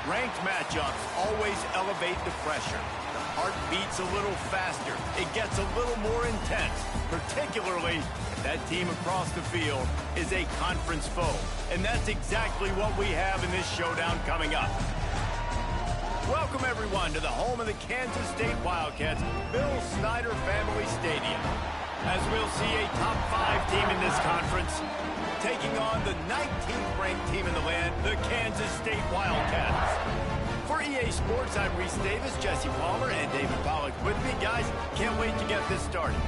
Ranked matchups always elevate the pressure. The heart beats a little faster. It gets a little more intense, particularly if that team across the field is a conference foe. And that's exactly what we have in this showdown coming up. Welcome, everyone, to the home of the Kansas State Wildcats, Bill Snyder Family Stadium. As we'll see a top 5 team in this conference taking on the 19th ranked team in the land, the Kansas State Wildcats. For EA Sports, I'm Reese Davis, Jesse Palmer, and David Pollock with me. Guys, can't wait to get this started.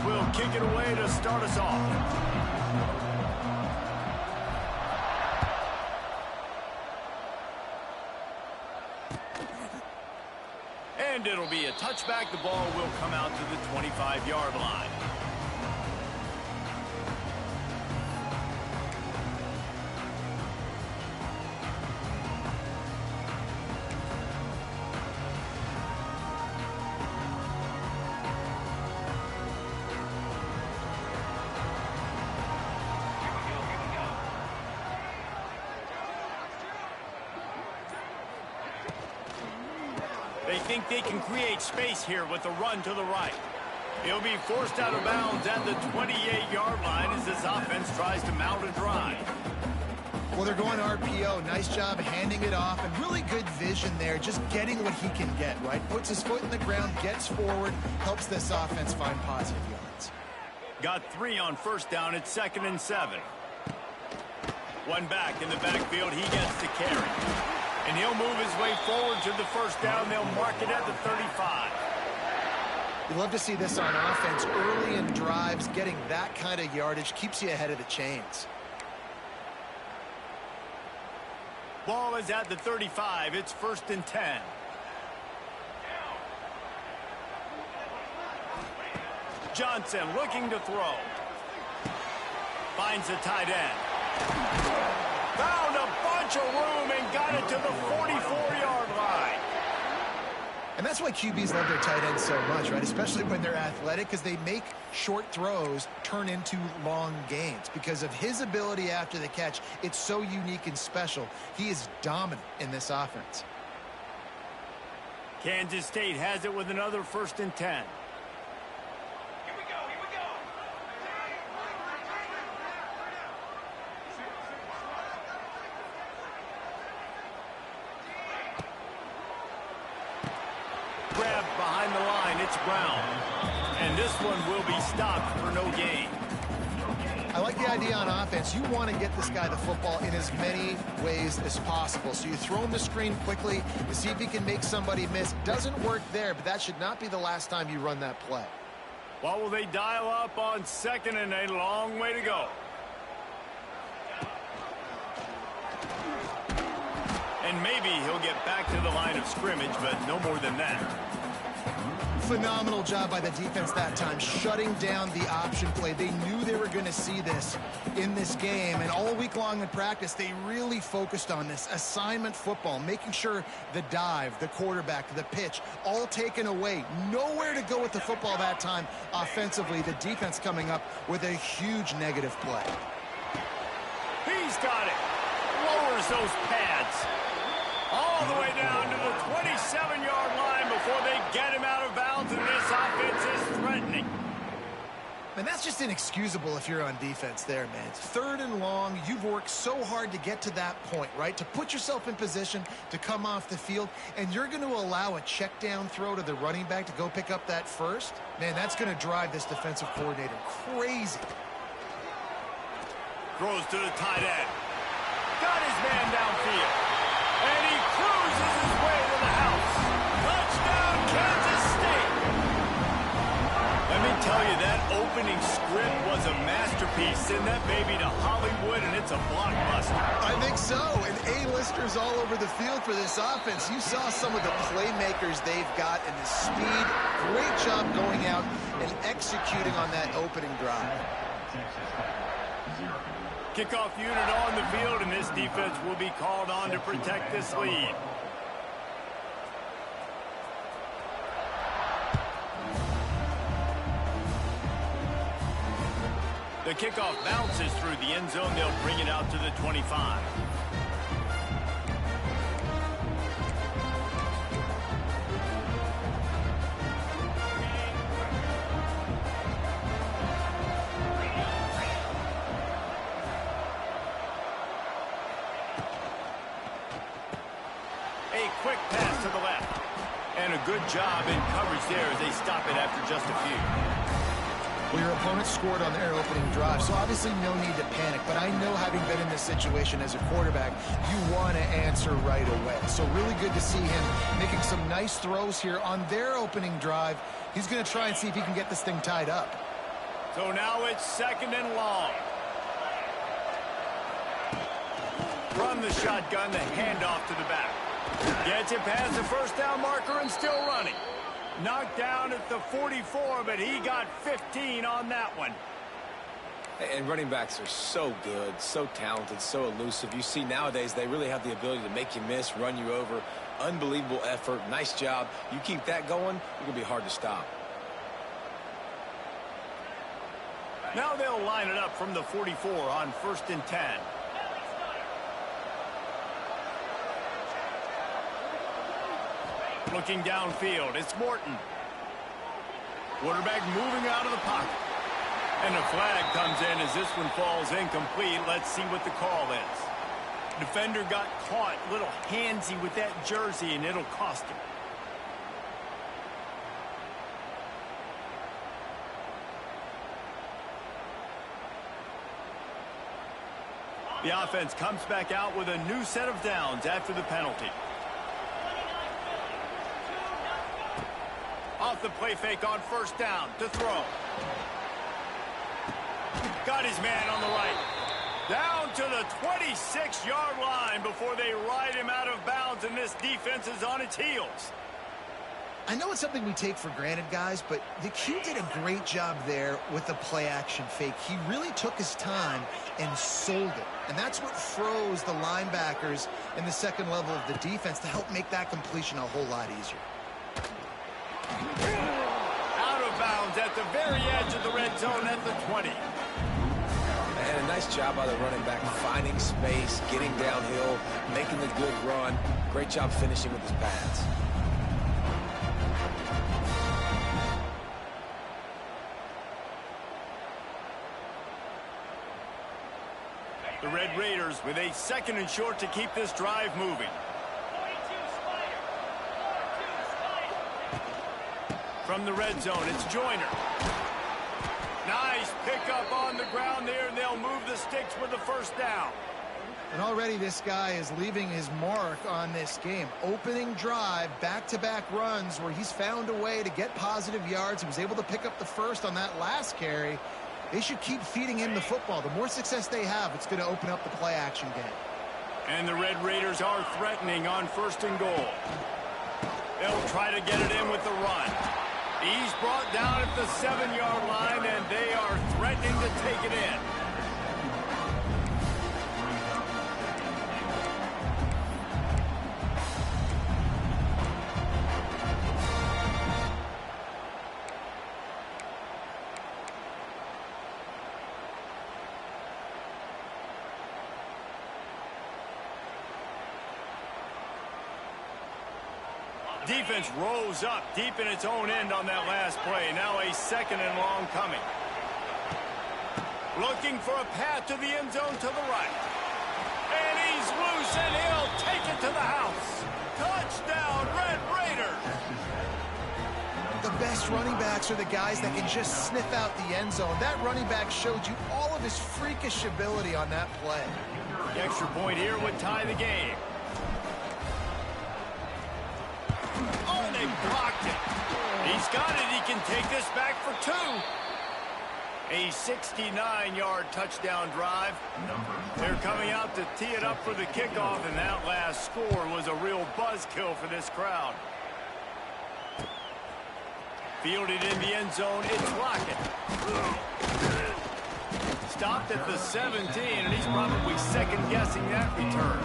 Will kick it away to start us off. And it'll be a touchback. The ball will come out to the 25-yard line. They think they can create space here with a run to the right. He'll be forced out of bounds at the 28-yard line as this offense tries to mount a drive. Well, they're going RPO. Nice job handing it off, and really good vision there, just getting what he can get, right? Puts his foot in the ground, gets forward, helps this offense find positive yards. Got 3 on first down at 2nd and 7. One back in the backfield. He gets the carry. And he'll move his way forward to the first down. They'll mark it at the 35. You love to see this on offense. Early in drives, getting that kind of yardage keeps you ahead of the chains. Ball is at the 35. It's 1st and 10. Johnson looking to throw. Finds the tight end. Found a bunch of room and got it to the 44-yard line. And that's why QBs love their tight ends so much, right? Especially when they're athletic, because they make short throws turn into long gains. Because of his ability after the catch, it's so unique and special. He is dominant in this offense. Kansas State has it with another 1st and 10. Grab behind the line, it's Brown. And this one will be stopped for no gain. I like the idea on offense. You want to get this guy the football in as many ways as possible. So you throw him the screen quickly to see if he can make somebody miss. Doesn't work there, but that should not be the last time you run that play. What will they dial up on 2nd and a long way to go? And maybe he'll get back to the line of scrimmage, but no more than that. Phenomenal job by the defense that time, shutting down the option play. They knew they were going to see this in this game, and all week long in practice, they really focused on this assignment football, making sure the dive, the quarterback, the pitch, all taken away. Nowhere to go with the football that time offensively. The defense coming up with a huge negative play. He's got it. Lowers those pads. All the way down to the 27-yard line before they get him out of bounds, and this offense is threatening. And that's just inexcusable if you're on defense there, man. It's 3rd and long. You've worked so hard to get to that point, right? To put yourself in position to come off the field, and you're going to allow a check down throw to the running back to go pick up that first? Man, that's going to drive this defensive coordinator crazy. Throws to the tight end. Got his man downfield. And he cruises his way to the house. Touchdown, Kansas State. Let me tell you, that opening script was a masterpiece. masterpiece. Send that baby to Hollywood, and it's a blockbuster. I think so, and A-listers all over the field for this offense. You saw some of the playmakers they've got and the speed. Great job going out and executing on that opening drive. Kickoff unit on the field, and this defense will be called on to protect this lead. The kickoff bounces through the end zone. They'll bring it out to the 25. A quick pass to the left. And a good job in coverage there as they stop it after just a few. Well, your opponent scored on their opening drive, so obviously no need to panic. But I know, having been in this situation as a quarterback, you want to answer right away. So really good to see him making some nice throws here on their opening drive. He's going to try and see if he can get this thing tied up. So now it's 2nd and long. From the shotgun, the handoff to the back. Gets it past the first down marker and still running. Knocked down at the 44, but he got 15 on that one. And running backs are so good, so talented, so elusive. You see nowadays they really have the ability to make you miss, run you over. Unbelievable effort. Nice job. You keep that going, you're going to be hard to stop. Now they'll line it up from the 44 on 1st and 10. Looking downfield, it's Morton. Quarterback moving out of the pocket. And a flag comes in as this one falls incomplete. Let's see what the call is. Defender got caught a little handsy with that jersey, and it'll cost him. The offense comes back out with a new set of downs after the penalty. Off the play fake on 1st down to throw. Got his man on the right. Down to the 26-yard line before they ride him out of bounds, and this defense is on its heels. I know it's something we take for granted, guys, but the Q did a great job there with the play-action fake. He really took his time and sold it. And that's what froze the linebackers in the second level of the defense to help make that completion a whole lot easier. Out of bounds at the very edge of the red zone at the 20. And a nice job by the running back, finding space, getting downhill, making the good run. Great job finishing with his pads. The Red Raiders with a 2nd and short to keep this drive moving. From the red zone, it's Joyner. Nice pickup on the ground there, and they'll move the sticks with the 1st down. And already this guy is leaving his mark on this game. Opening drive, back-to-back runs where he's found a way to get positive yards. He was able to pick up the 1st on that last carry. They should keep feeding him the football. The more success they have, it's going to open up the play-action game. And the Red Raiders are threatening on 1st and goal. They'll try to get it in with the run. He's brought down at the 7-yard line, and they are threatening to take it in. Defense rose up deep in its own end on that last play. Now a 2nd and long coming. Looking for a path to the end zone to the right. And he's loose, and he'll take it to the house. Touchdown, Red Raiders. The best running backs are the guys that can just sniff out the end zone. That running back showed you all of his freakish ability on that play. The extra point here would tie the game. Oh, and they blocked it. He's got it. He can take this back for 2. A 69-yard touchdown drive. They're coming out to tee it up for the kickoff, and that last score was a real buzzkill for this crowd. Fielded in the end zone, it's Lockett. Stopped at the 17, and he's probably second-guessing that return.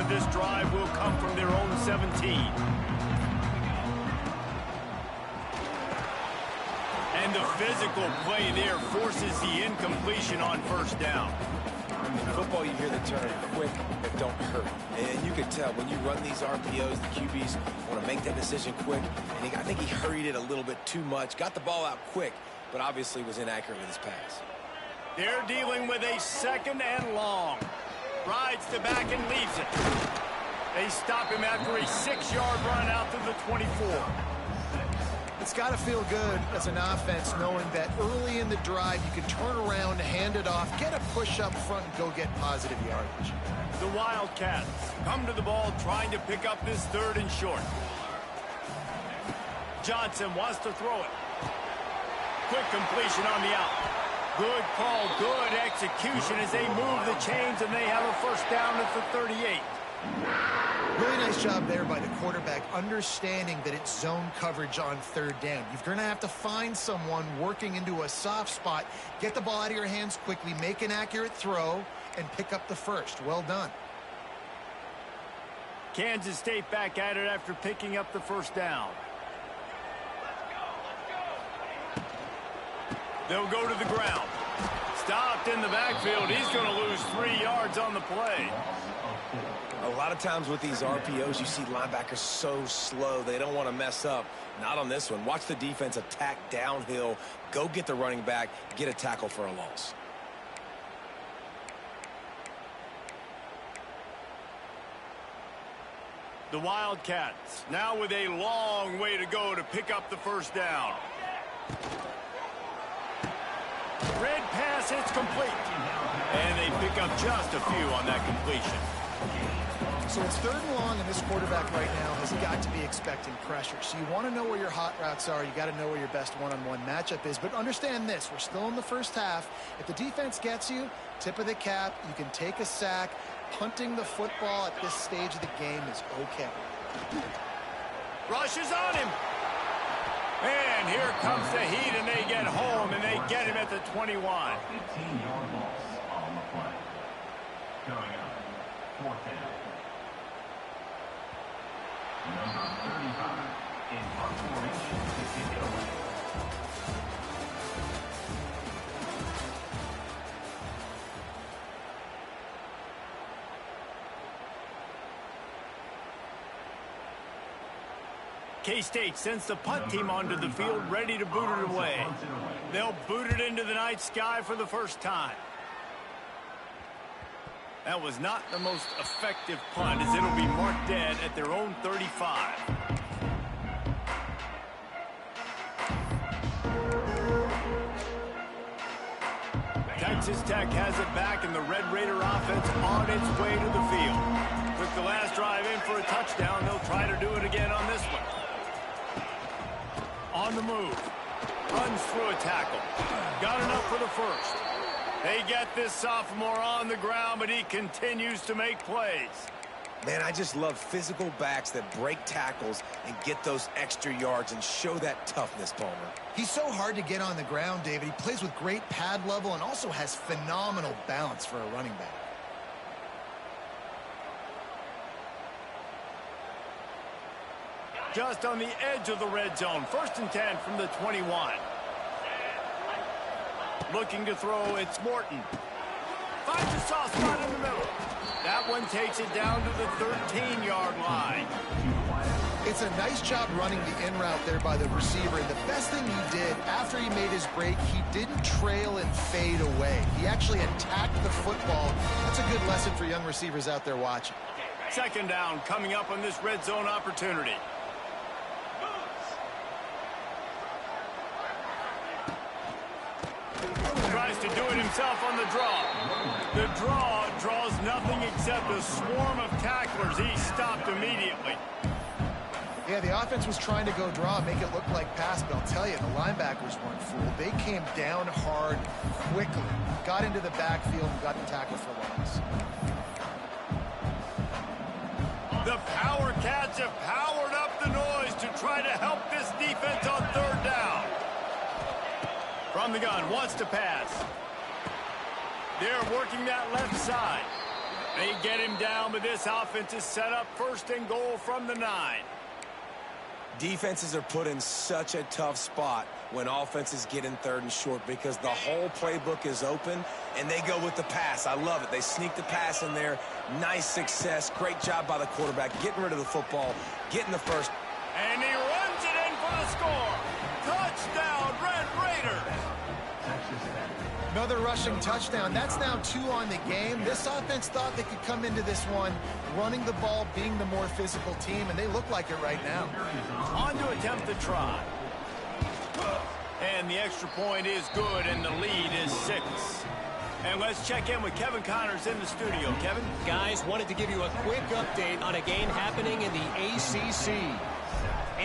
This drive will come from their own 17. And the physical play there forces the incompletion on first down. In football, you hear the term quick but don't hurt. And you can tell when you run these RPOs, the QBs want to make that decision quick. And I think he hurried it a little bit too much. Got the ball out quick, but obviously was inaccurate with his pass. They're dealing with a 2nd and long. Rides to back and leaves it. They stop him after a 6-yard run out to the 24. It's got to feel good as an offense knowing that early in the drive you can turn around, hand it off, get a push up front, and go get positive yardage. The Wildcats come to the ball trying to pick up this 3rd and short. Johnson wants to throw it. Quick completion on the out. Good call, good execution as they move the chains, and they have a first down at the 38. Really nice job there by the quarterback, understanding that it's zone coverage on 3rd down. You're going to have to find someone working into a soft spot, get the ball out of your hands quickly, make an accurate throw, and pick up the first. Well done. Kansas State back at it after picking up the first down. They'll go to the ground. Stopped in the backfield. He's going to lose 3 yards on the play. A lot of times with these RPOs, you see linebackers so slow. They don't want to mess up. Not on this one. Watch the defense attack downhill. Go get the running back. Get a tackle for a loss. The Wildcats now with a long way to go to pick up the first down. Red pass, it's complete. And they pick up just a few on that completion. So it's 3rd and long, and this quarterback right now has got to be expecting pressure. So you want to know where your hot routes are. You got to know where your best one-on-one matchup is. But understand this, we're still in the first half. If the defense gets you, tip of the cap, you can take a sack. Punting the football at this stage of the game is okay. Rushes on him. And here comes the heat, and they get home, and they get him at the 21. 15-yard loss on the play. Going up, 4th down. Number 35 in front formation to kick it away. K-State sends the punt team onto the field, ready to boot it away. They'll boot it into the night sky for the first time. That was not the most effective punt, as it'll be marked dead at their own 35. Texas Tech has it back, and the Red Raider offense on its way to the field. Took the last drive in for a touchdown. They'll try to do it again on this one. On the move. Runs through a tackle. Got enough for the first. They get this sophomore on the ground, but he continues to make plays. Man, I just love physical backs that break tackles and get those extra yards and show that toughness, Palmer. He's so hard to get on the ground, David. He plays with great pad level and also has phenomenal balance for a running back. Just on the edge of the red zone. 1st and 10 from the 21. Looking to throw, it's Morton. Finds a soft spot in the middle. That one takes it down to the 13-yard line. It's a nice job running the in route there by the receiver. And the best thing he did after he made his break, he didn't trail and fade away. He actually attacked the football. That's a good lesson for young receivers out there watching. 2nd down coming up on this red zone opportunity. to do it himself on the draw. The draw draws nothing except a swarm of tacklers. He stopped immediately. Yeah, the offense was trying to go draw, make it look like pass, but I'll tell you, the linebackers weren't fooled. They came down hard quickly, got into the backfield, and got the tackle for loss. The Power Cats have powered up the noise to try to help this defense on third down. From the gun, wants to pass. They're working that left side. They get him down, but this offense is set up first and goal from the 9. Defenses are put in such a tough spot when offenses get in third and short because the whole playbook is open and they go with the pass. I love it. They sneak the pass in there. Nice success. Great job by the quarterback getting rid of the football, getting the first. And he runs it in for the score. Touchdown, Red Raiders. Another rushing touchdown. That's now 2 on the game. This offense thought they could come into this one running the ball, being the more physical team, and they look like it right now. On to attempt the try. And the extra point is good, and the lead is 6. And let's check in with Kevin Connors in the studio. Kevin? Guys, wanted to give you a quick update on a game happening in the ACC.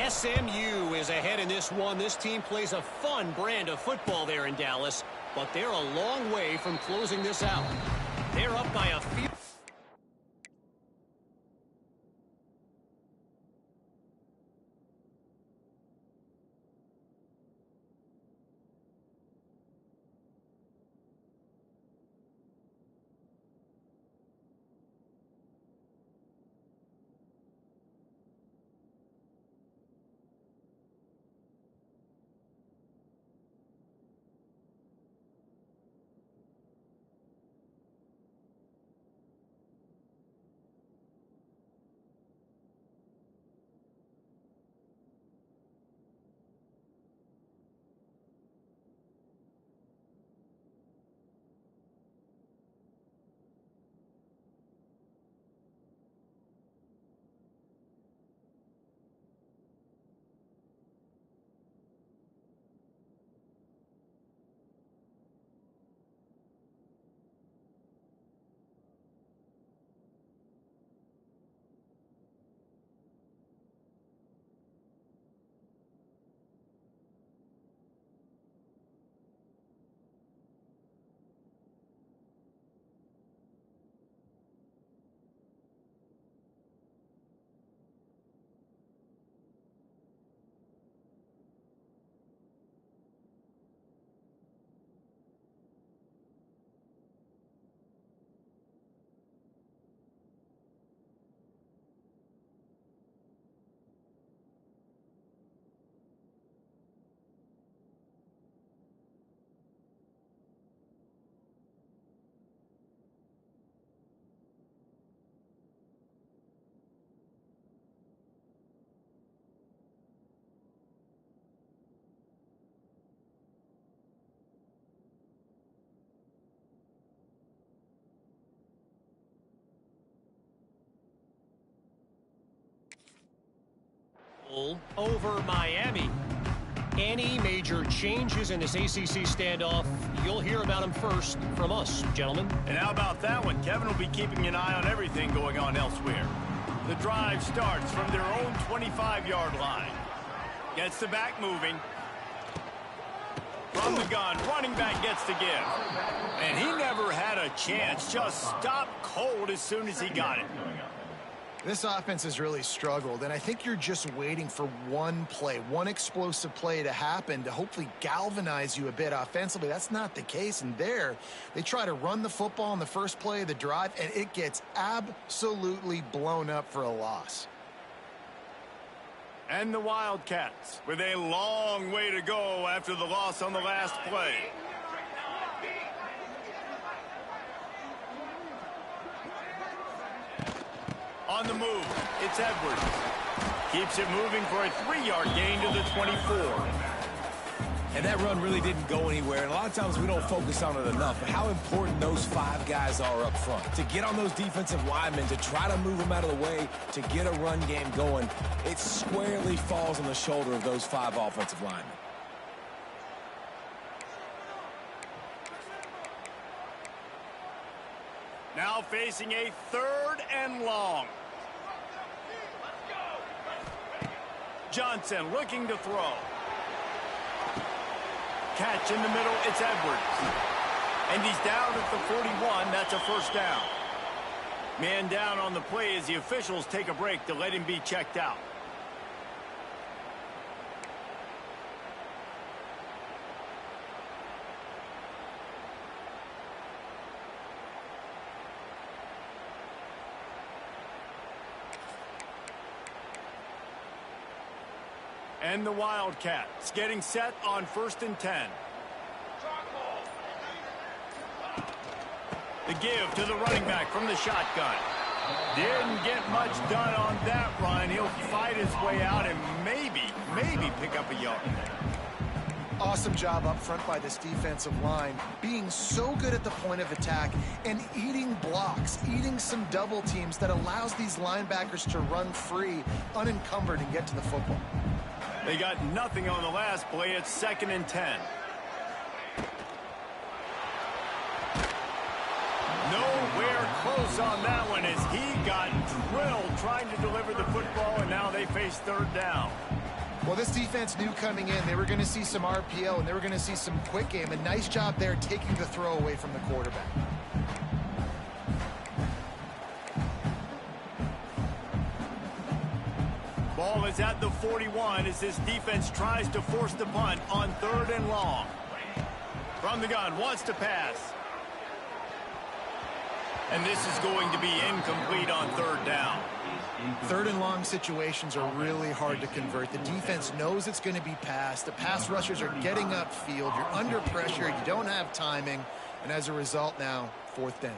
SMU is ahead in this one. This team plays a fun brand of football there in Dallas, but they're a long way from closing this out. They're up by a field. Over Miami. Any major changes in this ACC standoff, you'll hear about them first from us, gentlemen. And how about that one? Kevin will be keeping an eye on everything going on elsewhere. The drive starts from their own 25-yard line. Gets the back moving. From the gun, running back gets the give. And he never had a chance. Just stopped cold as soon as he got it. This offense has really struggled, and I think you're just waiting for one play, one explosive play to happen to hopefully galvanize you a bit offensively. That's not the case, and there, they try to run the football in the first play of the drive, and it gets absolutely blown up for a loss. And the Wildcats with a long way to go after the loss on the last play. On the move, it's Edwards. Keeps it moving for a 3-yard gain to the 24. And that run really didn't go anywhere. And a lot of times we don't focus on it enough. But how important those 5 guys are up front. To get on those defensive linemen, to try to move them out of the way, to get a run game going, it squarely falls on the shoulder of those 5 offensive linemen. Now facing a 3rd and long. Johnson looking to throw. Catch in the middle, it's Edwards. And he's down at the 41, that's a 1st down. Man down on the play as the officials take a break to let him be checked out. And the Wildcats getting set on 1st and 10. The give to the running back from the shotgun. Didn't get much done on that run. He'll fight his way out and maybe pick up a yard. Awesome job up front by this defensive line, being so good at the point of attack and eating blocks, eating some double teams that allows these linebackers to run free, unencumbered, and get to the football. They got nothing on the last play. It's 2nd and 10. Nowhere close on that one as he got drilled trying to deliver the football, and now they face 3rd down. Well, this defense knew coming in they were going to see some RPO and they were going to see some quick game. A nice job there taking the throw away from the quarterback. Ball is at the 41 as this defense tries to force the punt on 3rd and long. From the gun, wants to pass. And this is going to be incomplete on 3rd down. 3rd and long situations are really hard to convert. The defense knows it's going to be passed. The pass rushers are getting upfield. You're under pressure. You don't have timing. And as a result now, 4th down.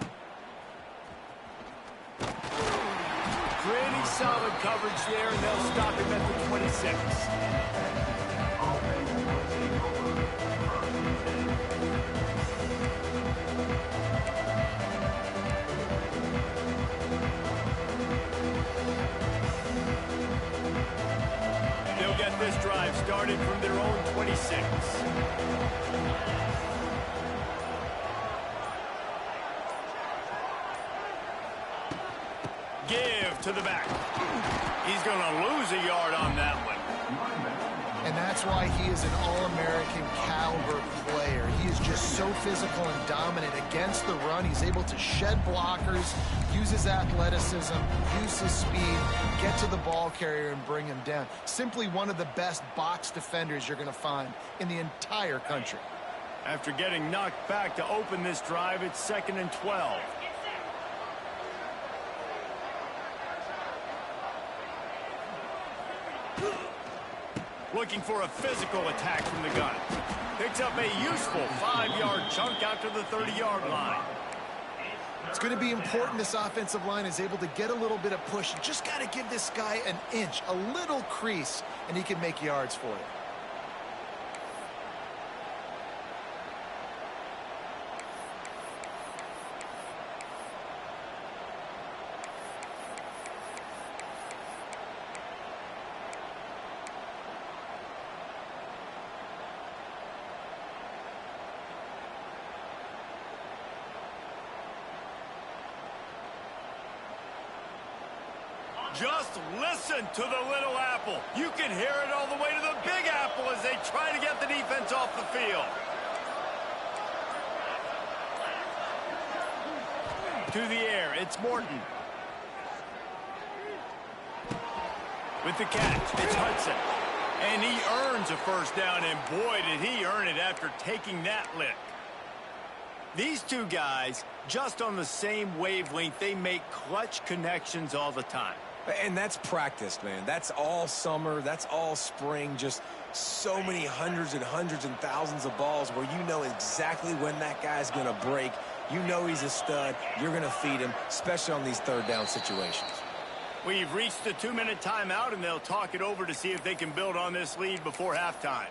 Pretty solid coverage there, and they'll stop him at the 26. They'll get this drive started from their own 26. Give to the back. He's going to lose a yard on that one. And that's why he is an All-American caliber player. He is just so physical and dominant against the run. He's able to shed blockers, use his athleticism, use his speed, get to the ball carrier and bring him down. Simply one of the best box defenders you're going to find in the entire country. After getting knocked back to open this drive, it's 2nd and 12. Looking for a physical attack from the gun. Picks up a useful 5-yard chunk out to the 30-yard line. It's going to be important this offensive line is able to get a little bit of push. You just got to give this guy an inch, a little crease, and he can make yards for you. Just listen to the little apple. You can hear it all the way to the big apple as they try to get the defense off the field. To the air, it's Morton. With the catch, it's Hudson. And he earns a 1st down, and boy, did he earn it after taking that lick. These two guys, just on the same wavelength, they make clutch connections all the time. And that's practice, man. That's all summer. That's all spring. Just so many hundreds and thousands of balls where you know exactly when that guy's going to break. You know he's a stud. You're going to feed him, especially on these 3rd down situations. We've reached the 2-minute timeout, and they'll talk it over to see if they can build on this lead before halftime.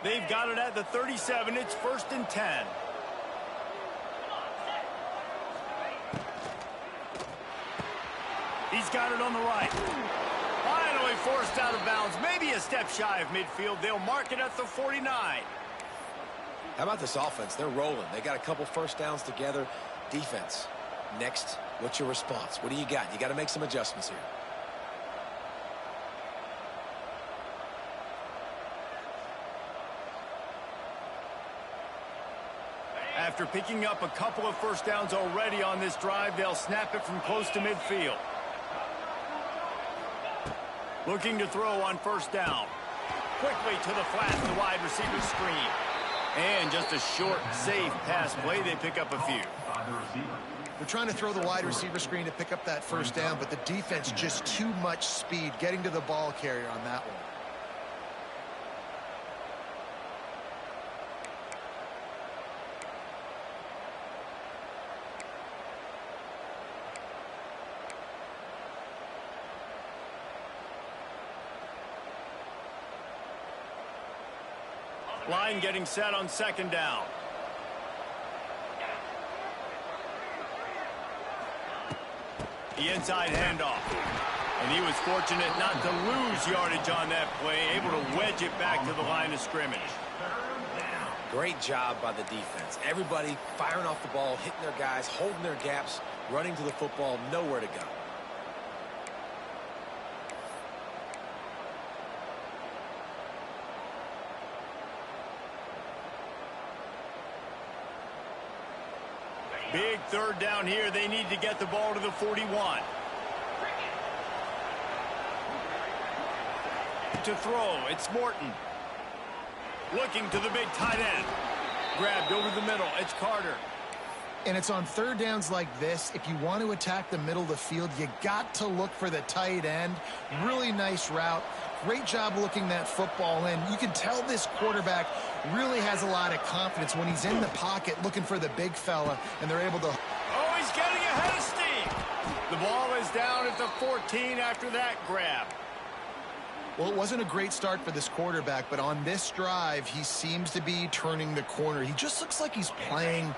They've got it at the 37. It's 1st and 10. He's got it on the right. Finally forced out of bounds. Maybe a step shy of midfield. They'll mark it at the 49. How about this offense? They're rolling. They got a couple first downs together. Defense. Next, what's your response? What do you got? You got to make some adjustments here. After picking up a couple of first downs already on this drive, they'll snap it from close to midfield. Looking to throw on 1st down. Quickly to the flat, the wide receiver screen. And just a short, safe pass play. They pick up a few. They're trying to throw the wide receiver screen to pick up that 1st down, but the defense just too much speed getting to the ball carrier on that one. Line getting set on 2nd down. The inside handoff. And he was fortunate not to lose yardage on that play, able to wedge it back to the line of scrimmage. Great job by the defense. Everybody firing off the ball, hitting their guys, holding their gaps, running to the football, nowhere to go. Big 3rd down here. They need to get the ball to the 41. To throw, it's Morton. Looking to the big tight end. Grabbed over the middle. It's Carter. And it's on 3rd downs like this. If you want to attack the middle of the field, you got to look for the tight end. Really nice route. Great job looking that football in. You can tell this quarterback really has a lot of confidence when he's in the pocket looking for the big fella, and they're able to... Oh, he's getting ahead of steam. The ball is down at the 14 after that grab. Well, it wasn't a great start for this quarterback, but on this drive, he seems to be turning the corner. He just looks like he's playing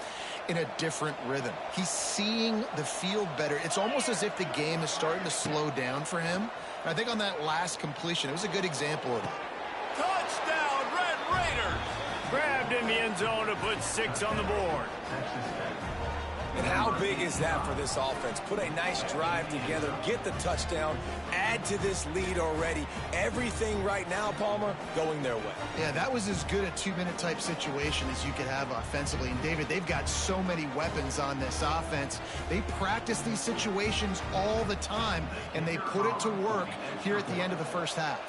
in a different rhythm. He's seeing the field better. It's almost as if the game is starting to slow down for him. And I think on that last completion, it was a good example of that. Touchdown, Red Raiders! Grabbed in the end zone to put 6 on the board. And how big is that for this offense? Put a nice drive together, get the touchdown, add to this lead already. Everything right now, Palmer, going their way. Yeah, that was as good a 2-minute type situation as you could have offensively. And, David, they've got so many weapons on this offense. They practice these situations all the time, and they put it to work here at the end of the 1st half.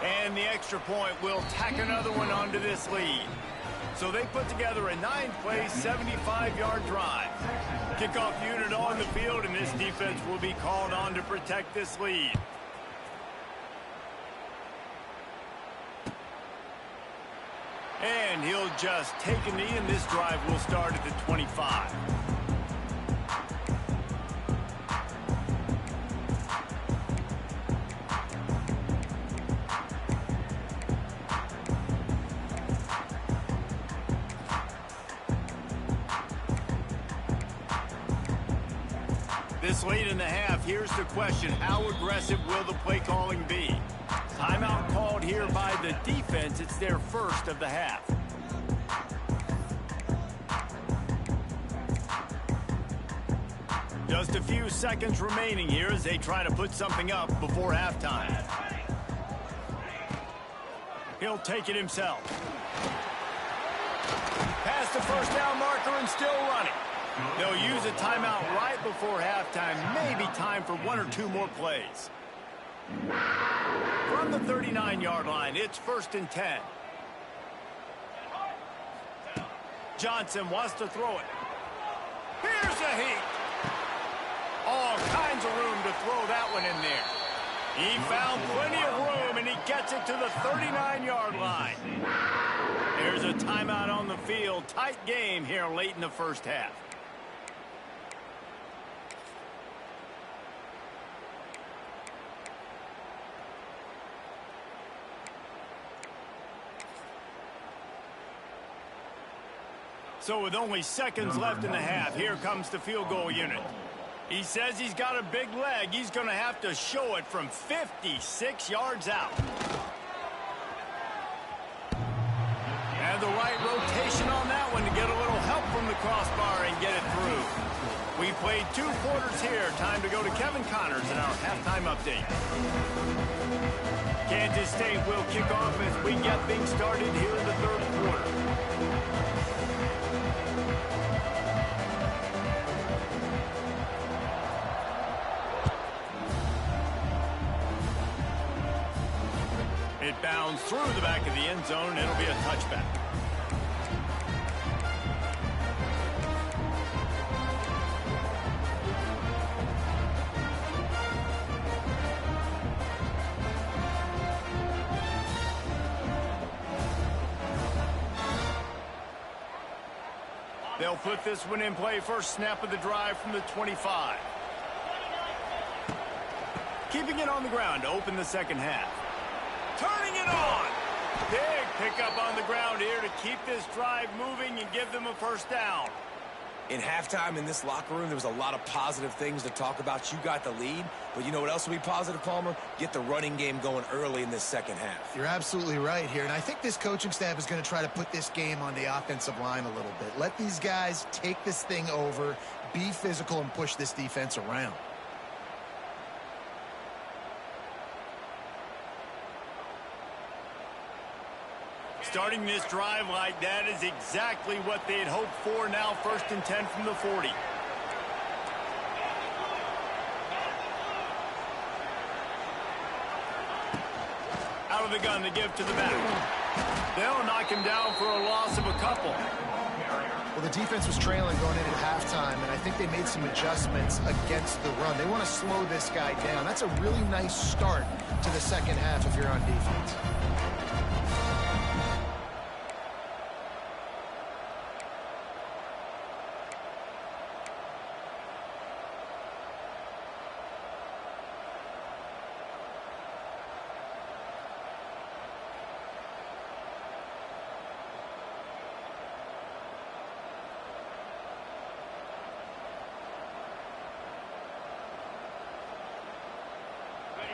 And the extra point will tack another one onto this lead. So they put together a 9-play, 75-yard drive. Kickoff unit on the field, and this defense will be called on to protect this lead. And he'll just take a knee, and this drive will start at the 25. This late in the half, here's the question. How aggressive will the play calling be? Timeout called here by the defense. It's their first of the half. Just a few seconds remaining here as they try to put something up before halftime. He'll take it himself. Past the 1st down marker and still running. They'll use a timeout right before halftime. Maybe time for 1 or 2 more plays. From the 39-yard line, it's 1st and 10. Johnson wants to throw it. Here's a heat. All kinds of room to throw that one in there. He found plenty of room, and he gets it to the 39-yard line. There's a timeout on the field. Tight game here late in the 1st half. So with only seconds left in the half, here comes the field goal unit. He says he's got a big leg. He's going to have to show it from 56 yards out. And the right rotation on that one to get a little help from the crossbar and get it through. We played 2 quarters here. Time to go to Kevin Connors in our halftime update. Kansas State will kick off as we get things started here in the 3rd quarter. It bounds through the back of the end zone. It'll be a touchback. They'll put this one in play. First snap of the drive from the 25. Keeping it on the ground to open the second half. Turning it on. Big pickup on the ground here to keep this drive moving and give them a first down. In halftime in this locker room, there was a lot of positive things to talk about. You got the lead, but you know what else will be positive, Palmer? Get the running game going early in this second half. You're absolutely right here, and I think this coaching staff is going to try to put this game on the offensive line a little bit. Let these guys take this thing over, be physical, and push this defense around. Starting this drive like that is exactly what they'd hoped for. Now 1st and 10 from the 40. Out of the gun to give to the back. They'll knock him down for a loss of a couple. Well, the defense was trailing going into halftime, and I think they made some adjustments against the run. They want to slow this guy down. That's a really nice start to the second half if you're on defense.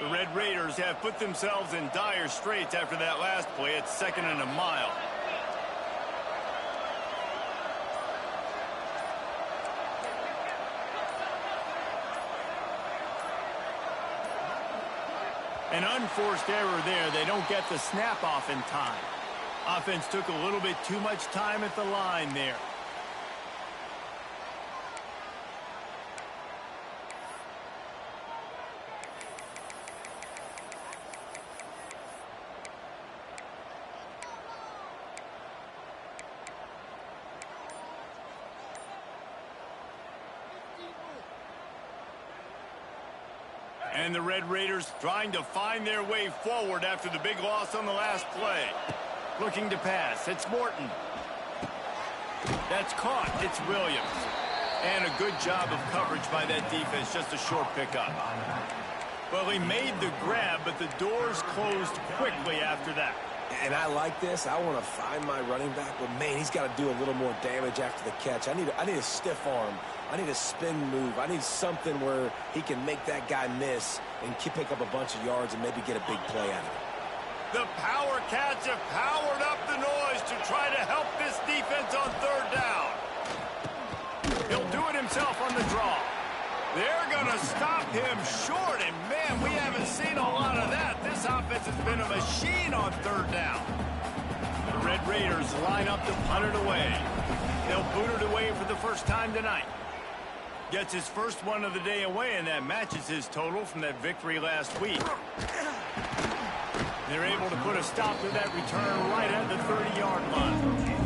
The Red Raiders have put themselves in dire straits after that last play. It's 2nd and a mile. An unforced error there. They don't get the snap off in time. Offense took a little bit too much time at the line there. And the Red Raiders trying to find their way forward after the big loss on the last play. Looking to pass. It's Morton. That's caught. It's Williams. And a good job of coverage by that defense. Just a short pickup. Well, he made the grab, but the doors closed quickly after that. And I like this. I want to find my running back, but, man, he's got to do a little more damage after the catch. I need a stiff arm. I need a spin move. I need something where he can make that guy miss and pick up a bunch of yards and maybe get a big play out of it. The Power Cats have powered up the noise to try to help this defense on 3rd down. He'll do it himself on the draw. They're going to stop him short, and, man, we haven't seen a lot of that. This offense has been a machine on 3rd down. The Red Raiders line up to punt it away. They'll boot it away for the first time tonight. Gets his first one of the day away, and that matches his total from that victory last week. They're able to put a stop to that return right at the 30-yard line.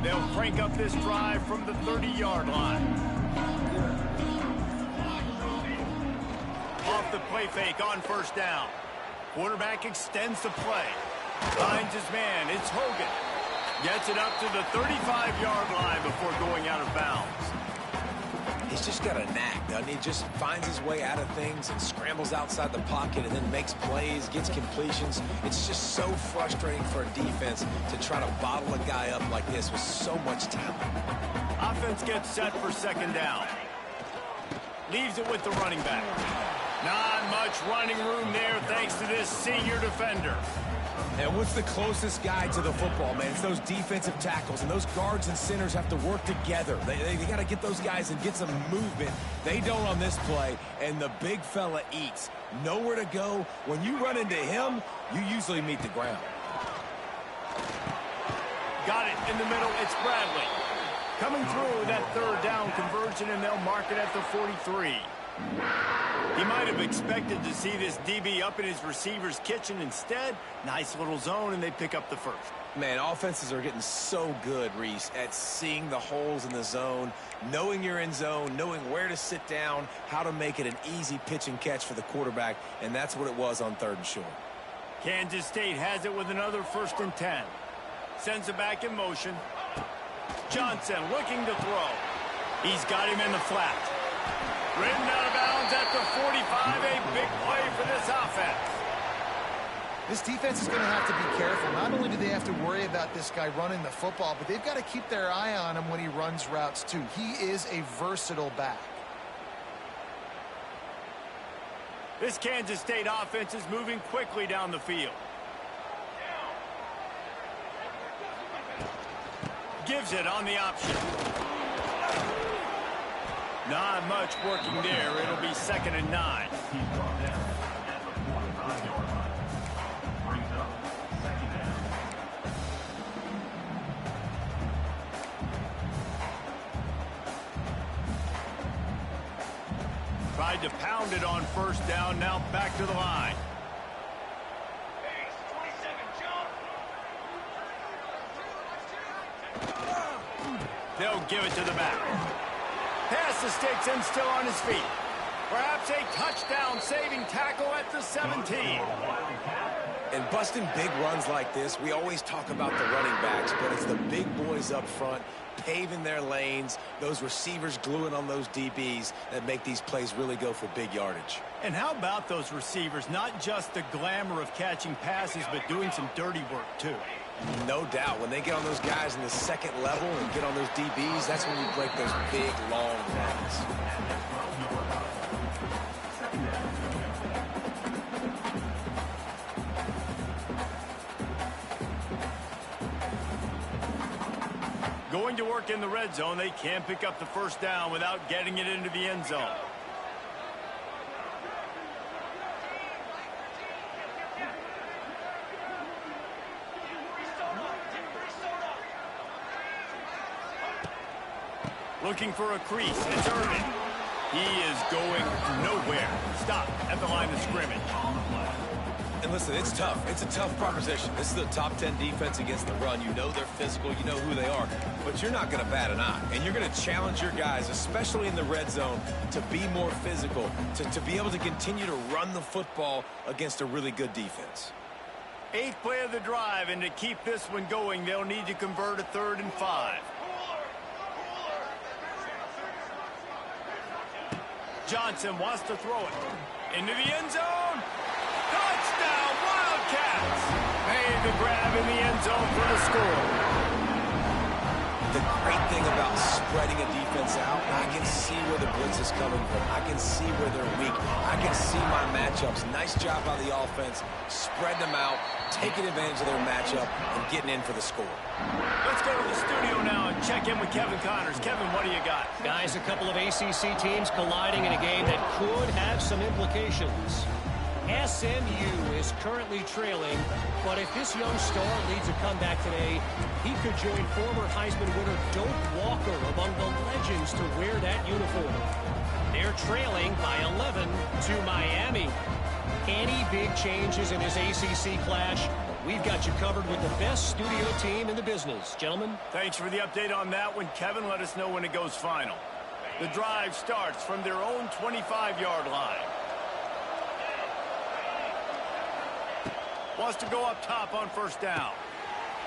They'll crank up this drive from the 30-yard line. Off the play fake on 1st down. Quarterback extends the play. Finds his man. It's Hogan. Gets it up to the 35-yard line before going out of bounds. He's just got a knack, doesn't he? Just finds his way out of things and scrambles outside the pocket and then makes plays, gets completions. It's just so frustrating for a defense to try to bottle a guy up like this with so much talent. Offense gets set for second down. Leaves it with the running back. Not much running room there thanks to this senior defender. And what's the closest guy to the football, man? It's those defensive tackles, and those guards and centers have to work together. They got to get those guys and get some movement. They don't on this play, and the big fella eats. Nowhere to go. When you run into him, you usually meet the ground. Got it in the middle. It's Bradley. Coming through with that third down conversion, and they'll mark it at the 43. He might have expected to see this DB up in his receiver's kitchen. Instead, nice little zone, and they pick up the first. Man, offenses are getting so good, Reese, at seeing the holes in the zone, knowing you're in zone, knowing where to sit down, how to make it an easy pitch and catch for the quarterback, and that's what it was on 3rd and short. Kansas State has it with another 1st and 10. Sends it back in motion. Johnson looking to throw. He's got him in the flat. Ridden out of bounds at the 45. A big play for this offense. This defense is going to have to be careful. Not only do they have to worry about this guy running the football, but they've got to keep their eye on him when he runs routes too. He is a versatile back. This Kansas State offense is moving quickly down the field. Gives it on the option. Not much working there. It'll be 2nd and 9. He's brought down at the 45-yard line. Brings up 2nd down. Tried to pound it on 1st down. Now back to the line. They'll give it to the back. Pass the sticks and still on his feet. Perhaps a touchdown-saving tackle at the 17. And busting big runs like this, we always talk about the running backs, but it's the big boys up front, paving their lanes, those receivers gluing on those DBs that make these plays really go for big yardage. And how about those receivers? Not just the glamour of catching passes, but doing some dirty work, too. No doubt. When they get on those guys in the 2nd level and get on those DBs, that's when you break those big, long runs. Going to work in the red zone. They can't pick up the 1st down without getting it into the end zone. Looking for a crease. It's Irvin. He is going nowhere. Stop at the line of scrimmage. And listen, it's tough. It's a tough proposition. This is a top 10 defense against the run. You know they're physical. You know who they are. But you're not going to bat an eye. And you're going to challenge your guys, especially in the red zone, to be more physical, to be able to continue to run the football against a really good defense. 8th play of the drive, and to keep this one going, they'll need to convert a 3rd and 5. Johnson wants to throw it. Into the end zone. Touchdown, Wildcats! Made the grab in the end zone for the score. The great thing about spreading a defense out, I can see where the blitz is coming from. I can see where they're weak. I can see my matchups. Nice job by the offense. Spread them out, taking advantage of their matchup, and getting in for the score. Let's go to the studio now and check in with Kevin Connors. Kevin, what do you got? Guys, a couple of ACC teams colliding in a game that could have some implications. SMU is currently trailing, but if this young star leads a comeback today, he could join former Heisman winner Doak Walker among the legends to wear that uniform. They're trailing by 11 to Miami. Any big changes in this ACC clash? We've got you covered with the best studio team in the business. Gentlemen. Thanks for the update on that one, Kevin. Let us know when it goes final. The drive starts from their own 25-yard line. Wants to go up top on first down.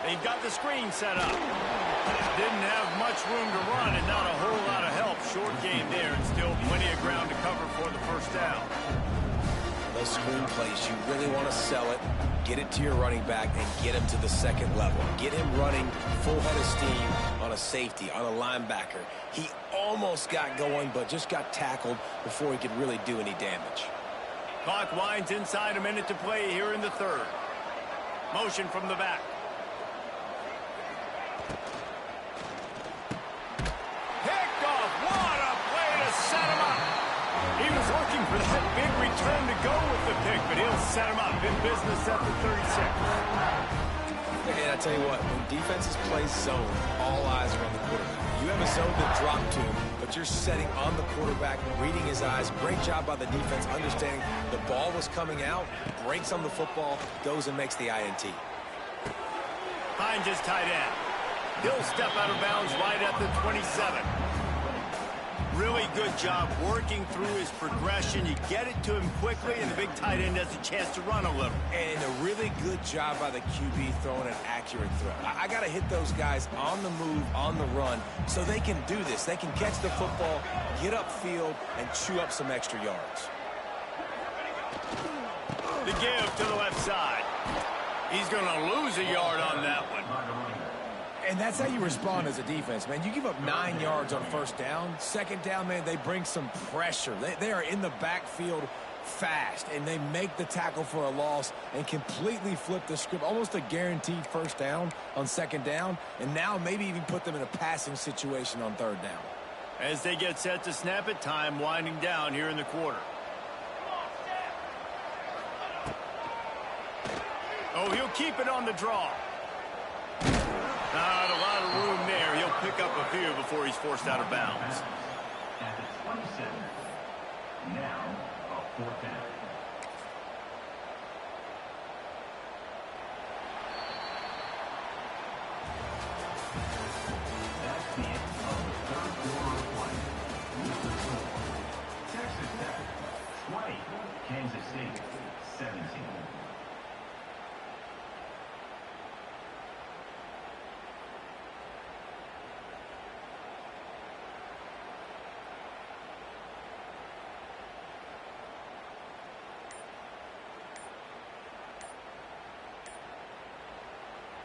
They've got the screen set up. Didn't have much room to run and not a whole lot of help. Short game there and still plenty of ground to cover for the first down. Those screen plays, you really want to sell it, get it to your running back, and get him to the second level. Get him running full head of steam on a safety, on a linebacker. He almost got going, but just got tackled before he could really do any damage. Clock winds inside, a minute to play here in the third. Motion from the back. Picked off. What a play to set him up. He was looking for that big return to go with the pick, but he'll set him up in business at the 36. And I tell you what, when defenses play zone, all eyes are on the quarterback. You have a zone to drop to, but you're setting on the quarterback, reading his eyes. Great job by the defense, understanding the ball was coming out, breaks on the football, goes and makes the INT. Hines is tight end. He'll step out of bounds right at the 27. Really good job working through his progression. You get it to him quickly, and the big tight end has a chance to run a little. And a really good job by the QB throwing an accurate throw. I got to hit those guys on the move, on the run, so they can do this. They can catch the football, get upfield, and chew up some extra yards. The give to the left side. He's going to lose a yard on that one. And that's how you respond as a defense, man. You give up 9 yards on first down. Second down, man, they bring some pressure. They are in the backfield fast, and they make the tackle for a loss and completely flip the script. Almost a guaranteed first down on second down, and now maybe even put them in a passing situation on third down. As they get set to snap it, time winding down here in the quarter. Oh, he'll keep it on the draw. Not a lot of room there. He'll pick up a few before he's forced out of bounds. At the 27. Now, a fourth down. That's the end of the third quarter of play. Texas Tech, 20. Kansas State, 17.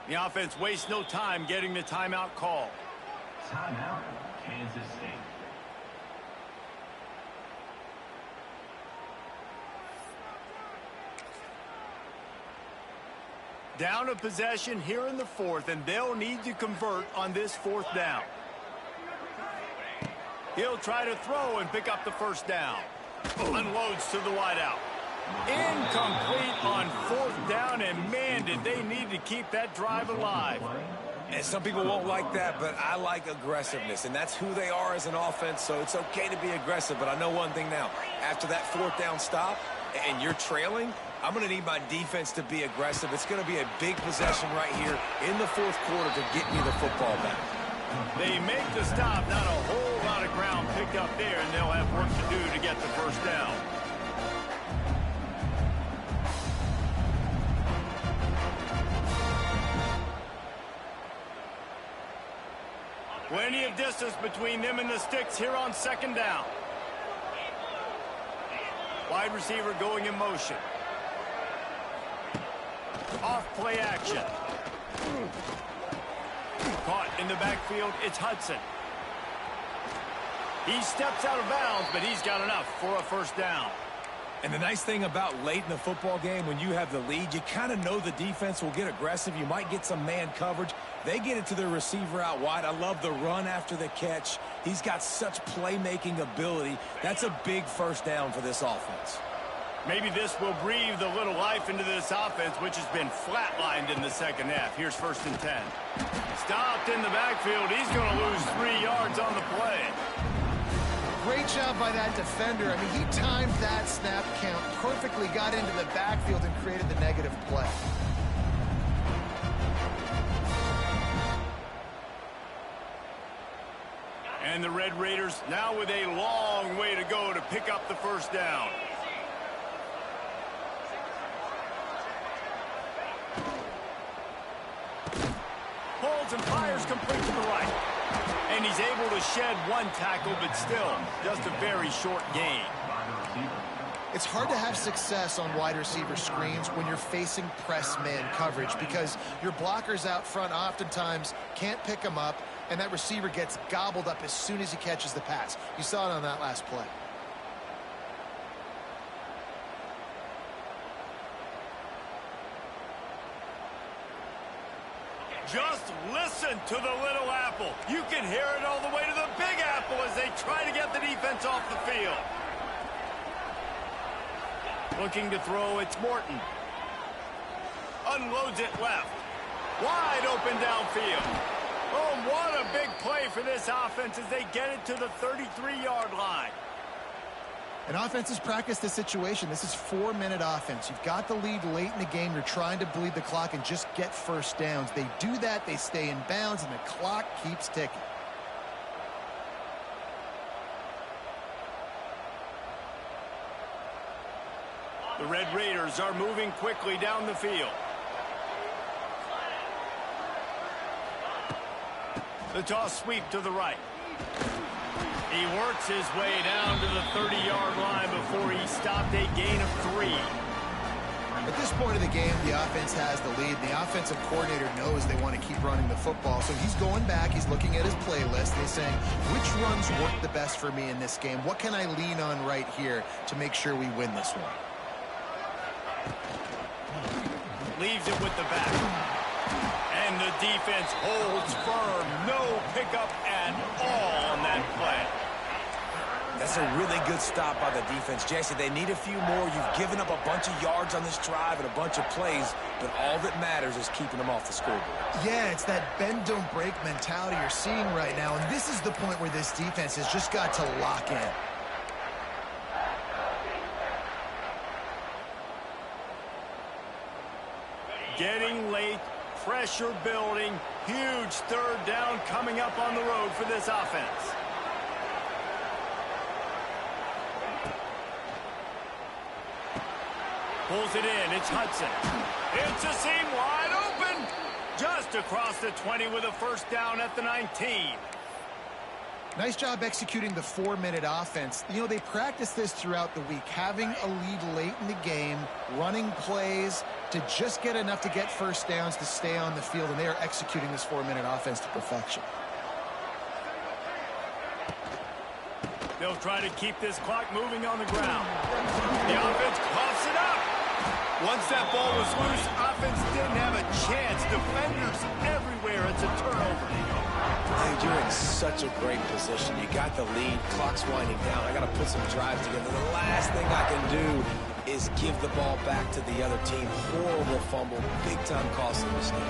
The offense wastes no time getting the timeout call. Timeout, Kansas State. Down a possession here in the fourth, and they'll need to convert on this fourth down. He'll try to throw and pick up the first down. Unloads to the wideout. Incomplete on fourth down, and man, did they need to keep that drive alive. And some people won't like that, but I like aggressiveness, and that's who they are as an offense, so it's okay to be aggressive. But I know one thing now. After that fourth down stop and you're trailing, I'm going to need my defense to be aggressive. It's going to be a big possession right here in the fourth quarter to get me the football back. They make the stop, not a whole lot of ground picked up there, and they'll have work to do to get the first down. Plenty of distance between them and the sticks here on second down. Wide receiver going in motion. Off play action. Caught in the backfield, it's Hudson. He steps out of bounds, but he's got enough for a first down. And the nice thing about late in the football game, when you have the lead, you kind of know the defense will get aggressive. You might get some man coverage. They get it to their receiver out wide. I love the run after the catch. He's got such playmaking ability. That's a big first down for this offense. Maybe this will breathe a little life into this offense, which has been flatlined in the second half. Here's 1st and 10. Stopped in the backfield. He's going to lose 3 yards on the play. Great job by that defender. I mean, he timed that snap count perfectly, got into the backfield and created the negative play. And the Red Raiders now with a long way to go to pick up the first down. throws and fires complete to the right. And he's able to shed one tackle, but still, just a very short gain. It's hard to have success on wide receiver screens when you're facing press man coverage because your blockers out front oftentimes can't pick them up, and that receiver gets gobbled up as soon as he catches the pass. You saw it on that last play. Just listen to the little apple. You can hear it all the way to the big apple as they try to get the defense off the field. Looking to throw, it's Morton. Unloads it left. Wide open downfield. Oh, what a big play for this offense as they get it to the 33-yard line. And offenses practice this situation. This is 4-minute offense. You've got the lead late in the game. You're trying to bleed the clock and just get first downs. They do that, they stay in bounds, and the clock keeps ticking. The Red Raiders are moving quickly down the field. The toss sweep to the right. He works his way down to the 30-yard line before he stopped a gain of 3. At this point of the game, the offense has the lead. The offensive coordinator knows they want to keep running the football, so he's going back. He's looking at his playlist. He's saying, which runs work the best for me in this game? What can I lean on right here to make sure we win this one? Leaves it with the back. And the defense holds firm. No pickup at all on that play. That's a really good stop by the defense. Jesse, they need a few more. You've given up a bunch of yards on this drive and a bunch of plays, but all that matters is keeping them off the scoreboard. Yeah, it's that bend, don't break mentality you're seeing right now, and this is the point where this defense has just got to lock in. Getting late, pressure building, huge third down coming up on the road for this offense. Pulls it in, it's Hudson. It's a seam wide open. Just across the 20 with a first down at the 19. Nice job executing the 4-minute offense. You know, they practice this throughout the week, having a lead late in the game, running plays to just get enough to get first downs to stay on the field, and they are executing this 4-minute offense to perfection. They'll try to keep this clock moving on the ground. The offense coughs it up. Once that ball was loose, offense didn't have a chance. Defenders everywhere. It's a turnover. Dude, you're in such a great position. You got the lead. Clock's winding down. I got to put some drives together. The last thing I can do is give the ball back to the other team. Horrible fumble. Big-time costly mistake.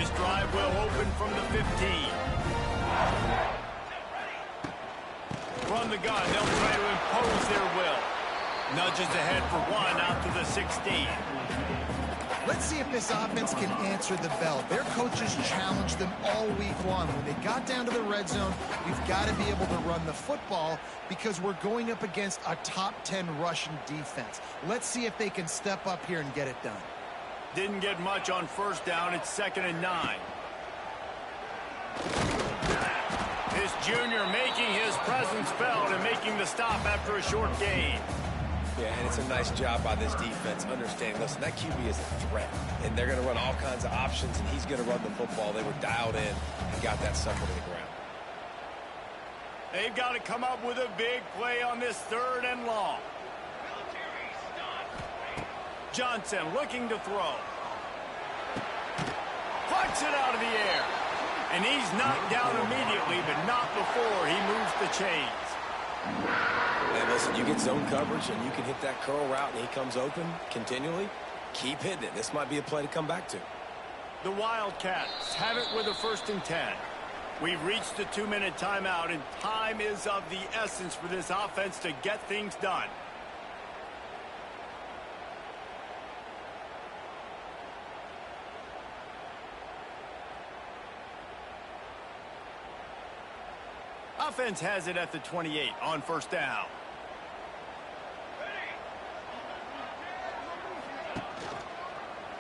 His drive will open from the 15. Run the gun. They'll try to impose their will. Nudges ahead for 1 out to the 16. Let's see if this offense can answer the bell. Their coaches challenged them all week long. When they got down to the red zone, we've got to be able to run the football because we're going up against a top 10 Russian defense. Let's see if they can step up here and get it done. Didn't get much on first down. It's 2nd and 9. This junior making his presence felt and making the stop after a short gain. Yeah, and it's a nice job by this defense. Understand, listen, that QB is a threat, and they're going to run all kinds of options, and he's going to run the football. They were dialed in and got that sucker to the ground. They've got to come up with a big play on this 3rd and long. Johnson looking to throw. Plucks it out of the air. And he's knocked down immediately, but not before he moves the chains. And listen, you get zone coverage and you can hit that curl route and he comes open continually. Keep hitting it. This might be a play to come back to. The Wildcats have it with a 1st and 10. We've reached the 2-minute timeout, and time is of the essence for this offense to get things done. Offense has it at the 28 on 1st down.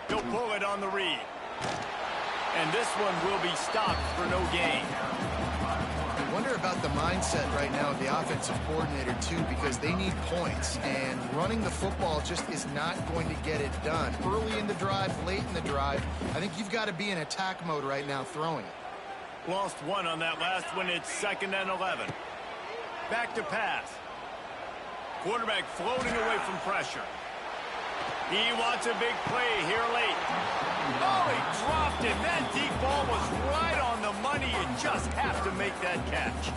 He'll pull it on the read. And this one will be stopped for no gain. I wonder about the mindset right now of the offensive coordinator, too, because they need points, and running the football just is not going to get it done. Early in the drive, late in the drive, I think you've got to be in attack mode right now throwing it. Lost one on that last one. It's 2nd and 11. Back to pass. Quarterback floating away from pressure. He wants a big play here late. Oh, he dropped it. That deep ball was right on the money. You just have to make that catch.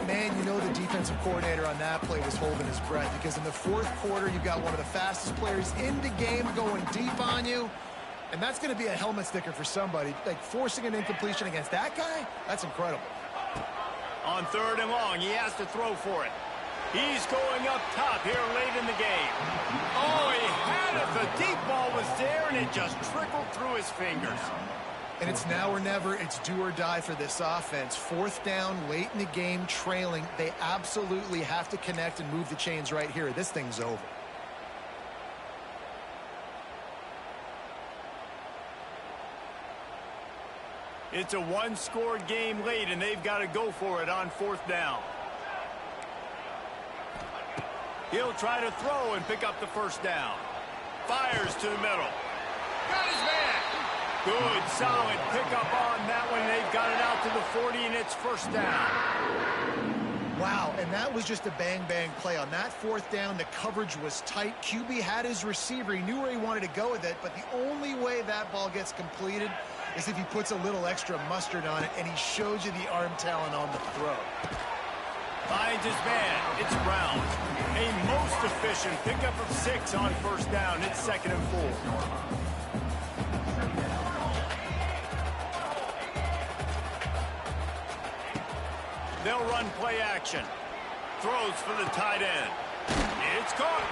Man, you know the defensive coordinator on that play was holding his breath, because in the fourth quarter, you've got one of the fastest players in the game going deep on you. And that's going to be a helmet sticker for somebody. Like, forcing an incompletion against that guy, that's incredible. On 3rd and long, he has to throw for it. He's going up top here late in the game. Oh, he had it. The deep ball was there, and it just trickled through his fingers. And it's now or never. It's do or die for this offense. 4th down, late in the game, trailing. They absolutely have to connect and move the chains right here. This thing's over. It's a one-score game late, and they've got to go for it on 4th down. He'll try to throw and pick up the 1st down. Fires to the middle. Got his man. Good, solid pickup on that one. They've got it out to the 40, and it's 1st down. Wow, and that was just a bang-bang play. On that 4th down, the coverage was tight. QB had his receiver. He knew where he wanted to go with it, but the only way that ball gets completed is if he puts a little extra mustard on it, and he shows you the arm talent on the throw. Finds his man. It's Brown. A most efficient pickup of 6 on 1st down. It's 2nd and 4. They'll run play action. Throws for the tight end. It's caught.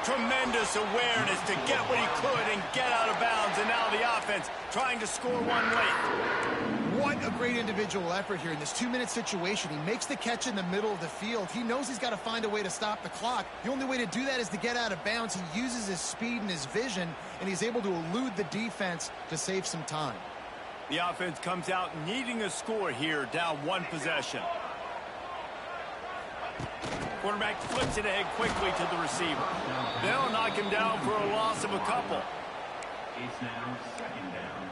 Tremendous awareness to get what he could and get out of bounds. And now the offense trying to score one late. What a great individual effort here in this 2-minute situation. He makes the catch in the middle of the field. He knows he's got to find a way to stop the clock. The only way to do that is to get out of bounds. He uses his speed and his vision, and he's able to elude the defense to save some time. The offense comes out needing a score here, down 1 possession. Quarterback flips it ahead quickly to the receiver. They'll knock him down for a loss of a couple. It's now 2nd down.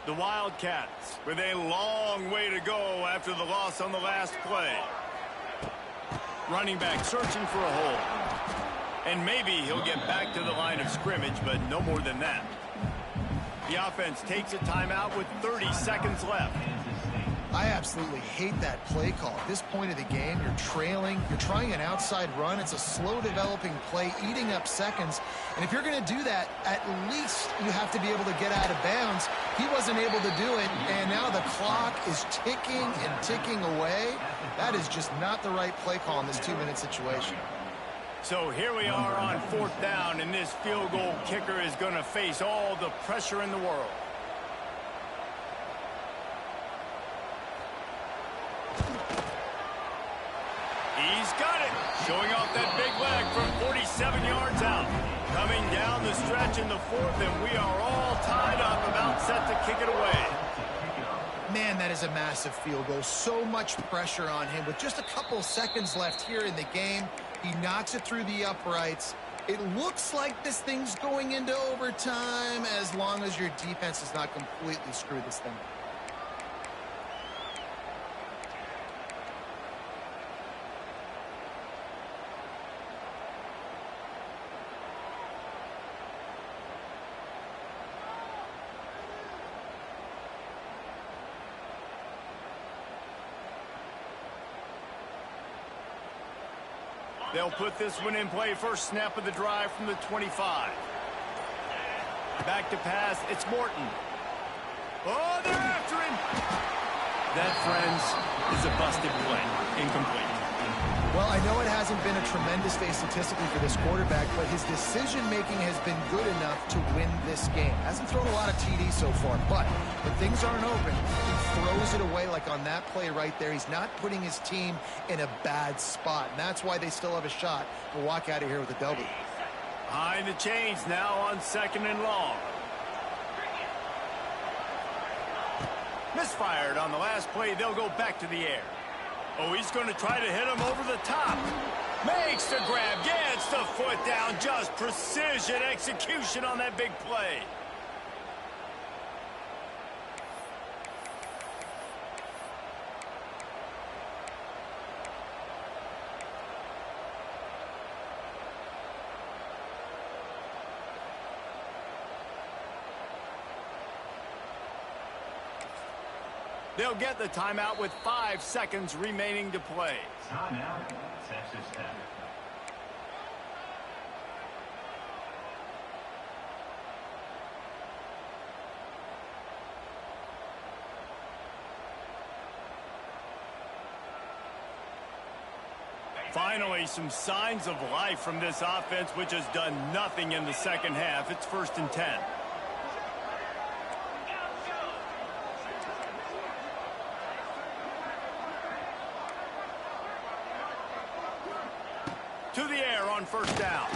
The Wildcats with a long way to go after the loss on the last play. Running back searching for a hole. And maybe he'll get back to the line of scrimmage, but no more than that. The offense takes a timeout with 30 seconds left. I absolutely hate that play call. At this point of the game, you're trailing, you're trying an outside run. It's a slow developing play, eating up seconds. And if you're going to do that, at least you have to be able to get out of bounds. He wasn't able to do it, and now the clock is ticking and ticking away. That is just not the right play call in this 2-minute situation. So here we are on 4th down, and this field goal kicker is going to face all the pressure in the world. He's got it. Showing off that big leg from 47 yards out. Coming down the stretch in the 4th, and we are all tied up, about set to kick it away. Man, that is a massive field goal. So much pressure on him. With just a couple seconds left here in the game, he knocks it through the uprights. It looks like this thing's going into overtime as long as your defense does not completely screw this thing up. They'll put this one in play. First snap of the drive from the 25. Back to pass. It's Morton. Oh, they're after him. That, friends, is a busted play. Incomplete. Well, I know it hasn't been a tremendous day statistically for this quarterback, but his decision-making has been good enough to win this game. Hasn't thrown a lot of TDs so far, but when things aren't open, he throws it away like on that play right there. He's not putting his team in a bad spot, and that's why they still have a shot to walk out of here with a W. Behind the chains now on 2nd and long. Misfired on the last play. They'll go back to the air. Oh, he's going to try to hit him over the top. Makes the grab, gets the foot down. Just precision execution on that big play. They'll get the timeout with 5 seconds remaining to play. Timeout, Texas Tech. Finally, some signs of life from this offense, which has done nothing in the second half. It's 1st and 10. To the air on 1st down.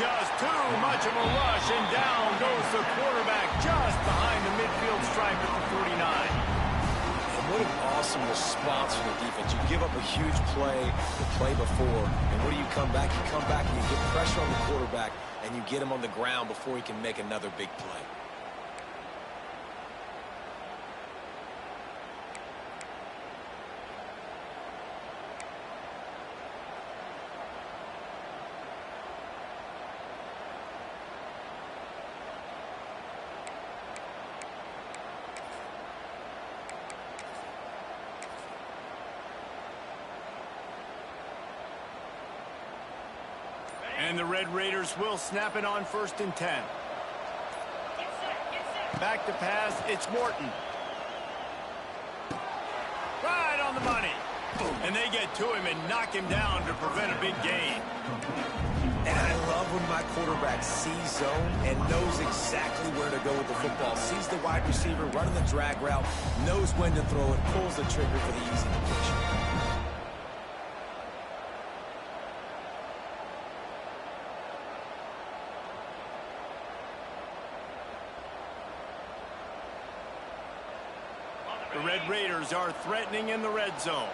Just too much of a rush, and down goes the quarterback just behind the midfield stripe at the 49. And what an awesome response from the defense. You give up a huge play the play before, and what do you come back? You come back and you get pressure on the quarterback, and you get him on the ground before he can make another big play. And the Red Raiders will snap it on 1st and 10. Back to pass, it's Morton. Right on the money. And they get to him and knock him down to prevent a big gain. And I love when my quarterback sees zone and knows exactly where to go with the football. Sees the wide receiver running the drag route, knows when to throw it, pulls the trigger for the easy completion. The Red Raiders are threatening in the red zone.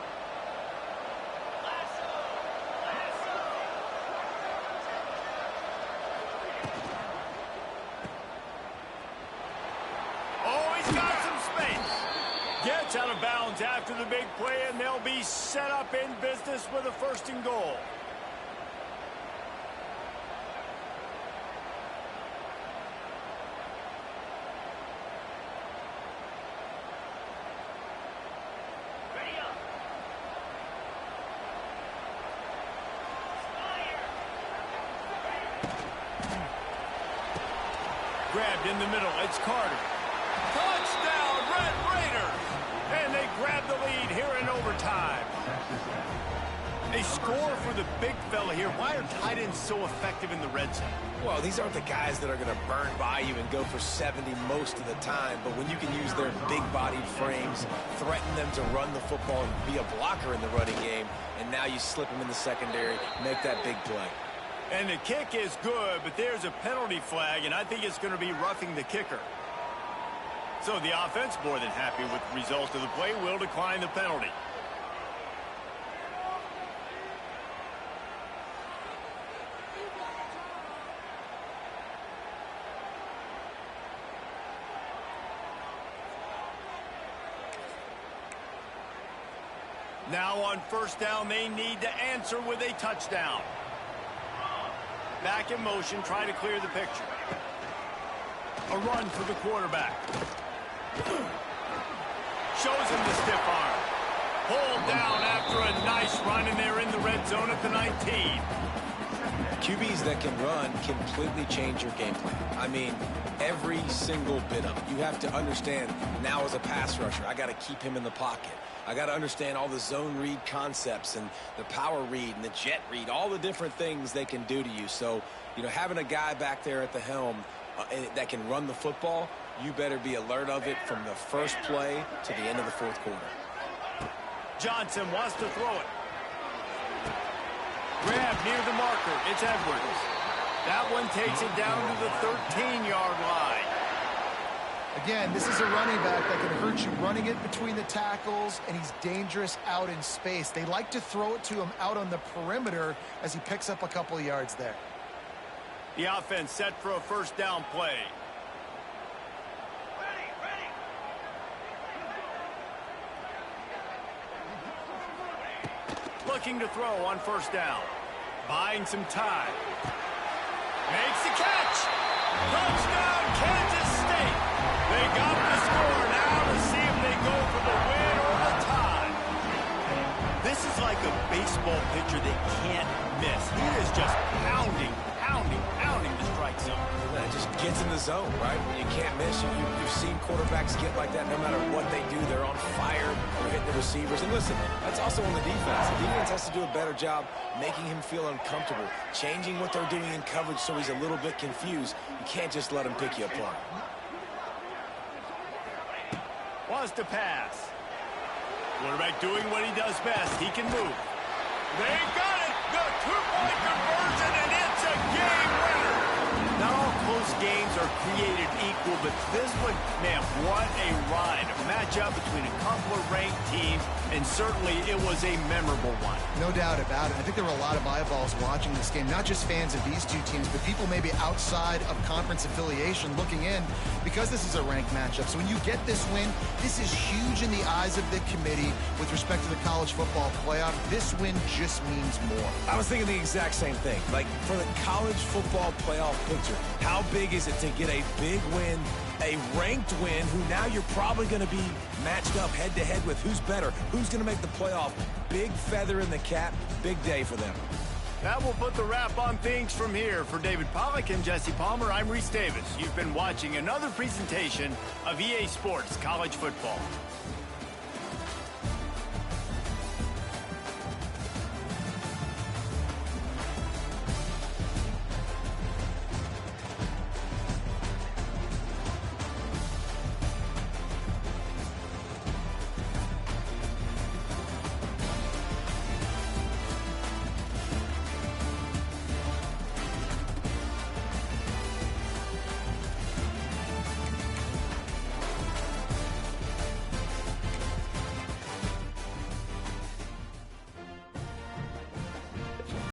Oh, he's got some space. Gets out of bounds after the big play, and they'll be set up in business with a 1st and goal. Grabbed in the middle, it's Carter. Touchdown, Red Raiders! And they grab the lead here in overtime. They score for the big fella here. Why are tight ends so effective in the red zone? Well, these aren't the guys that are going to burn by you and go for 70 most of the time, but when you can use their big-bodied frames, threaten them to run the football and be a blocker in the running game, and now you slip them in the secondary, make that big play. And the kick is good, but there's a penalty flag, and I think it's going to be roughing the kicker. So the offense, more than happy with the result of the play, will decline the penalty. Now on 1st down, they need to answer with a touchdown. Back in motion, try to clear the picture. A run for the quarterback. Shows him the stiff arm. Pulled down after a nice run, and they're in the red zone at the 19. QBs that can run completely change your game plan. I mean, every single bit of it. You have to understand now as a pass rusher, I got to keep him in the pocket. I got to understand all the zone read concepts and the power read and the jet read, all the different things they can do to you. So, you know, having a guy back there at the helm that can run the football, you better be alert of it from the first play to the end of the fourth quarter. Johnson wants to throw it. Grab near the marker. It's Edwards. That one takes it down to the 13-yard line. Again, this is a running back that can hurt you running it between the tackles, and he's dangerous out in space. They like to throw it to him out on the perimeter as he picks up a couple of yards there. The offense set for a first down play. Looking to throw on first down. Buying some time. Makes the catch. Touchdown, Kansas State. They got the score. Now to see if they go for the win or the tie. This is like a baseball pitcher they can't miss. He is just pounding the strike zone. It just gets in the zone, right? When you can't miss, you've seen quarterbacks get like that no matter what they do. They're on fire. They're hitting the receivers. And listen, that's also on the defense. The defense has to do a better job making him feel uncomfortable, changing what they're doing in coverage so he's a little bit confused. You can't just let him pick you apart. Wants to pass. Quarterback doing what he does best. He can move. They got it. The two-point conversion, and it's a game winner. Not all close games are created equal, but this one, man, what a ride. A matchup between a couple of ranked teams, and certainly it was a memorable one. No doubt about it. I think there were a lot of eyeballs watching this game, not just fans of these two teams, but people maybe outside of conference affiliation looking in because this is a ranked matchup. So when you get this win, this is huge in the eyes of the committee with respect to the college football playoff. This win just means more. I was thinking the exact same thing. Like, for the college football playoff picture, how big is it to get a big win, a ranked win, who now you're probably going to be matched up head-to-head with who's better, who's going to make the playoff. Big feather in the cap, big day for them. That will put the wrap on things from here. For David Pollack and Jesse Palmer, I'm Reese Davis. You've been watching another presentation of EA Sports College Football.